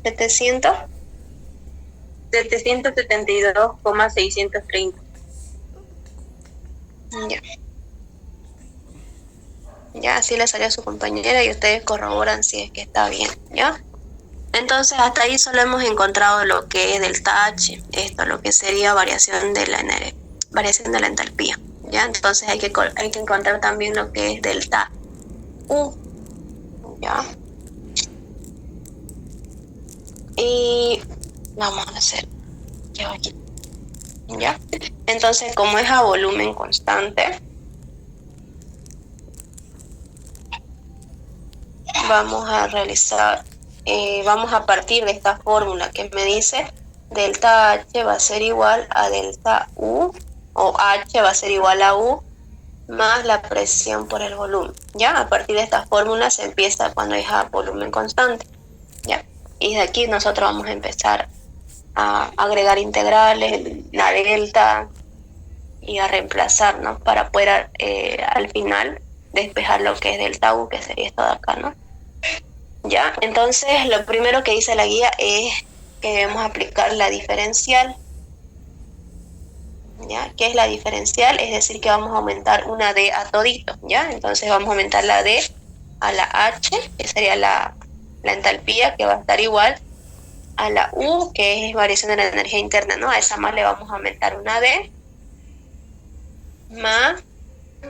700, 772,630. Ya. Ya, así le salió a su compañera y ustedes corroboran si es que está bien, ¿ya? Entonces, hasta ahí solo hemos encontrado lo que es delta H, esto, lo que sería variación de la entalpía, ¿ya? Entonces hay que encontrar también lo que es delta U, ¿ya? Y vamos a hacer aquí, ¿ya? Entonces, como es a volumen constante, vamos a realizar, vamos a partir de esta fórmula que me dice delta H va a ser igual a delta U, o H va a ser igual a U más la presión por el volumen, ¿ya? A partir de esta fórmula se empieza cuando es a volumen constante, ¿ya? Y de aquí nosotros vamos a empezar a agregar integrales, la delta, y a reemplazar, ¿no? Para poder al final despejar lo que es delta U, que sería esto de acá, ¿no? Ya, entonces lo primero que dice la guía es que debemos aplicar la diferencial. ¿Ya? ¿Qué es la diferencial? Es decir, que vamos a aumentar una D a todito, ¿ya? Entonces vamos a aumentar la D a la H, que sería la entalpía, que va a estar igual a la U, que es variación de la energía interna, ¿no? A esa más le vamos a aumentar una D, más,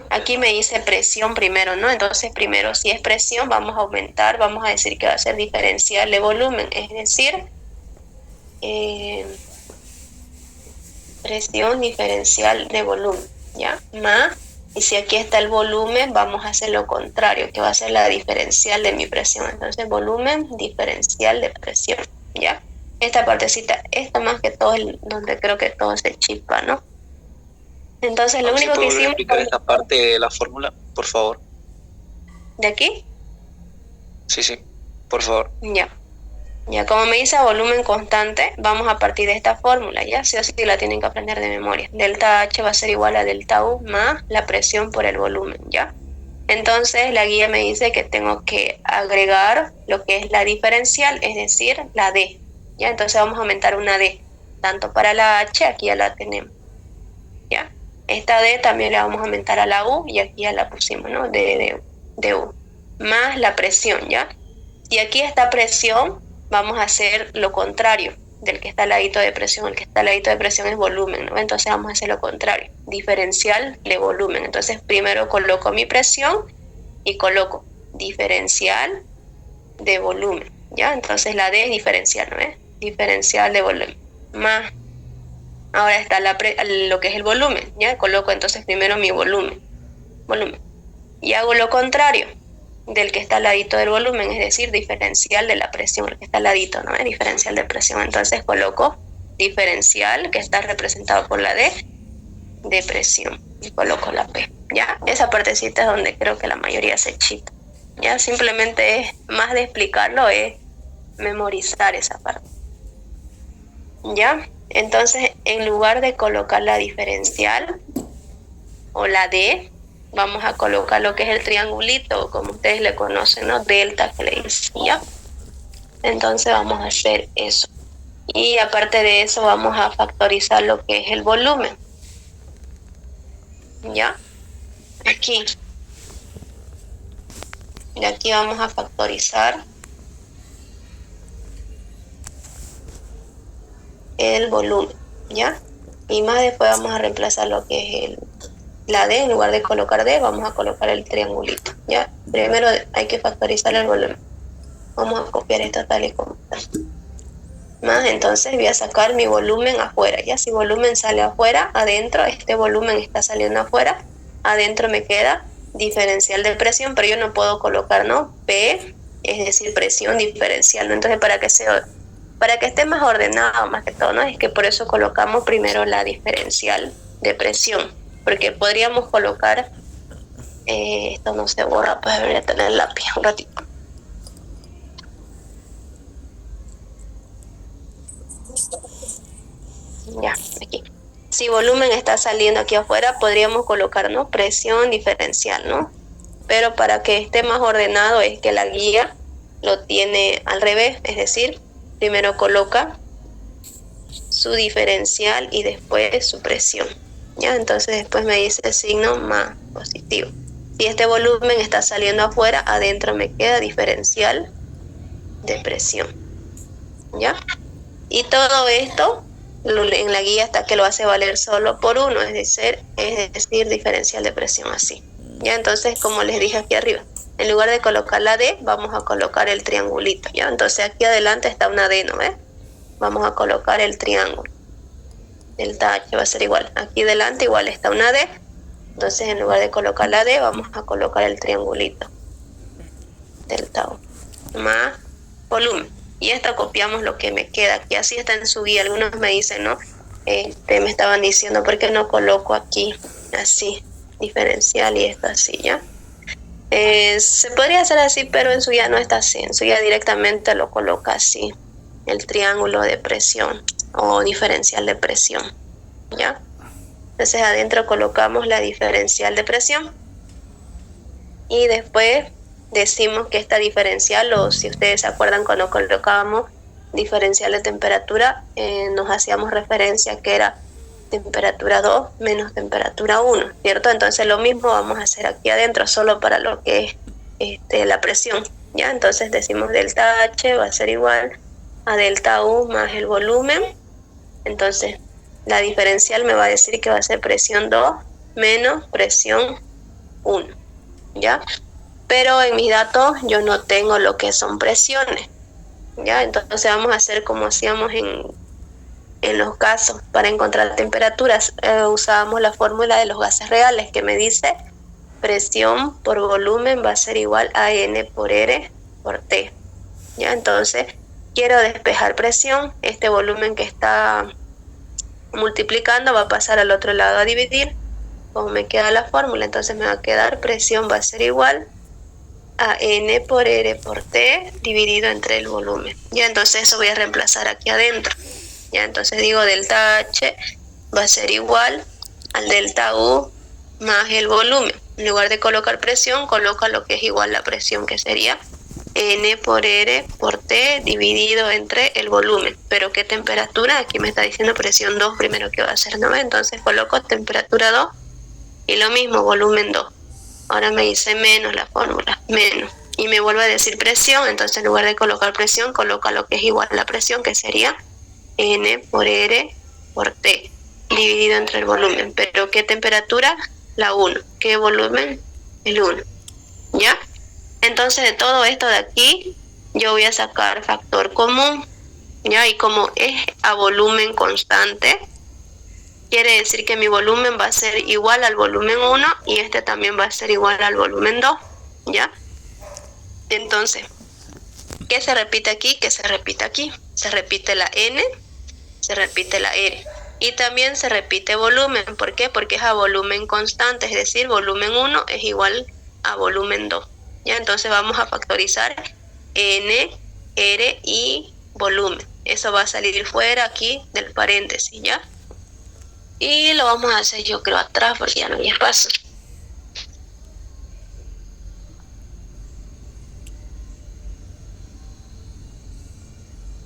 aquí me dice presión primero, ¿no? Entonces primero, si es presión, vamos a aumentar, vamos a decir que va a ser diferencial de volumen, es decir, presión diferencial de volumen, ¿ya? Más, y si aquí está el volumen, vamos a hacer lo contrario, que va a ser la diferencial de mi presión. Entonces, volumen diferencial de presión, ¿ya? Esta partecita, esta más que todo es donde creo que todo se chispa, ¿no? Entonces, lo único que hicimos... explicar esta parte de la fórmula, por favor? ¿De aquí? Sí, por favor. Ya. Ya, como me dice volumen constante, vamos a partir de esta fórmula, ya, sí o sí la tienen que aprender de memoria. Delta H va a ser igual a delta U más la presión por el volumen, ya. Entonces la guía me dice que tengo que agregar lo que es la diferencial, es decir, la D, ya. Entonces vamos a aumentar una D, tanto para la H, aquí ya la tenemos, ya. Esta D también la vamos a aumentar a la U y aquí ya la pusimos, ¿no? De U, más la presión, ya. Y aquí esta presión, vamos a hacer lo contrario del que está al ladito de presión. El que está al ladito de presión es volumen, ¿no? Entonces vamos a hacer lo contrario, diferencial de volumen. Entonces primero coloco mi presión y coloco diferencial de volumen, ¿ya? Entonces la D es diferencial, ¿no es? Diferencial de volumen. Más, ahora está lo que es el volumen, ¿ya? Coloco entonces primero mi volumen. Y hago lo contrario del que está al ladito del volumen, es decir, diferencial de la presión, el que está al ladito, ¿no? Es diferencial de presión. Entonces coloco diferencial, que está representado por la D, de presión, y coloco la P, ¿ya? Esa partecita es donde creo que la mayoría se chita, ¿ya? Simplemente es, más de explicarlo, es memorizar esa parte, ¿ya? Entonces, en lugar de colocar la diferencial o la D, vamos a colocar lo que es el triangulito, como ustedes le conocen, ¿no? Delta, que le decía. Entonces vamos a hacer eso. Y aparte de eso vamos a factorizar lo que es el volumen. ¿Ya? Aquí. Y aquí vamos a factorizar el volumen. ¿Ya? Y más después vamos a reemplazar lo que es la D, en lugar de colocar D, vamos a colocar el triangulito, ¿ya? Primero hay que factorizar el volumen. Vamos a copiar esto tal y como está. Más, entonces voy a sacar mi volumen afuera, ¿ya? Si volumen sale afuera, adentro, este volumen está saliendo afuera, adentro me queda diferencial de presión, pero yo no puedo colocar, ¿no? P, es decir, presión diferencial, ¿no? Entonces, para que esté más ordenado, más que todo, ¿no? Es que por eso colocamos primero la diferencial de presión, porque podríamos colocar, esto no se borra, pues debería tener el lápiz un ratito. Ya, aquí. Si volumen está saliendo aquí afuera, podríamos colocar, ¿no? Presión diferencial, ¿no? Pero para que esté más ordenado es que la guía lo tiene al revés, es decir, primero coloca su diferencial y después su presión. ¿Ya? Entonces después me dice el signo más positivo. Si este volumen está saliendo afuera, adentro me queda diferencial de presión. ¿Ya? Y todo esto en la guía está que lo hace valer solo por uno, es decir, diferencial de presión así. ¿Ya? Entonces, como les dije aquí arriba, en lugar de colocar la D, vamos a colocar el triangulito. ¿Ya? Entonces aquí adelante está una D, ¿no ves? Vamos a colocar el triángulo. Delta H va a ser igual. Aquí delante igual está una D. Entonces en lugar de colocar la D, vamos a colocar el triangulito. Delta U. Más volumen. Y esta copiamos lo que me queda aquí. Así está en su guía. Algunos me dicen, ¿no? Me estaban diciendo, ¿por qué no coloco aquí así? Diferencial y esto así, ¿ya? Se podría hacer así, pero en su guía no está así. En su guía directamente lo coloca así. El triángulo de presión o diferencial de presión, ¿ya? Entonces adentro colocamos la diferencial de presión y después decimos que esta diferencial, o si ustedes se acuerdan cuando colocábamos diferencial de temperatura, nos hacíamos referencia que era temperatura 2 menos temperatura 1, ¿cierto? Entonces lo mismo vamos a hacer aquí adentro, solo para lo que es la presión, ¿ya? Entonces decimos delta H va a ser igual a delta U más el volumen. Entonces la diferencial me va a decir que va a ser presión 2 menos presión 1, ¿ya? Pero en mis datos yo no tengo lo que son presiones, ¿ya? Entonces vamos a hacer como hacíamos en los casos para encontrar temperaturas. Usábamos la fórmula de los gases reales que me dice presión por volumen va a ser igual a N por R por T, ¿ya? Entonces quiero despejar presión, este volumen que está multiplicando va a pasar al otro lado a dividir, como me queda la fórmula, entonces me va a quedar presión va a ser igual a N por R por T dividido entre el volumen. Ya, entonces eso voy a reemplazar aquí adentro. Ya, entonces digo delta H va a ser igual al delta U más el volumen. En lugar de colocar presión, coloca lo que es igual la presión, que sería N por R por T dividido entre el volumen. Pero ¿qué temperatura? Aquí me está diciendo presión 2 primero que va a ser, ¿no? Entonces coloco temperatura 2 y lo mismo, volumen 2. Ahora me dice menos la fórmula, menos. Y me vuelve a decir presión, entonces en lugar de colocar presión, coloca lo que es igual a la presión, que sería N por R por T dividido entre el volumen. Pero ¿qué temperatura? La 1. ¿Qué volumen? El 1. ¿Ya? Entonces de todo esto de aquí yo voy a sacar factor común, ¿ya? Y como es a volumen constante, quiere decir que mi volumen va a ser igual al volumen 1 y este también va a ser igual al volumen 2, ¿ya? Entonces, ¿qué se repite aquí? ¿Qué se repite aquí? Se repite la N, se repite la R. Y también se repite volumen. ¿Por qué? Porque es a volumen constante, es decir, volumen 1 es igual a volumen 2. ¿Ya? Entonces vamos a factorizar N, R y volumen. Eso va a salir fuera aquí del paréntesis, ¿ya? Y lo vamos a hacer yo creo atrás porque ya no hay espacio.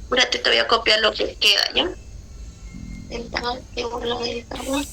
Espérate, te voy a copiar lo que queda, ¿ya? Entonces,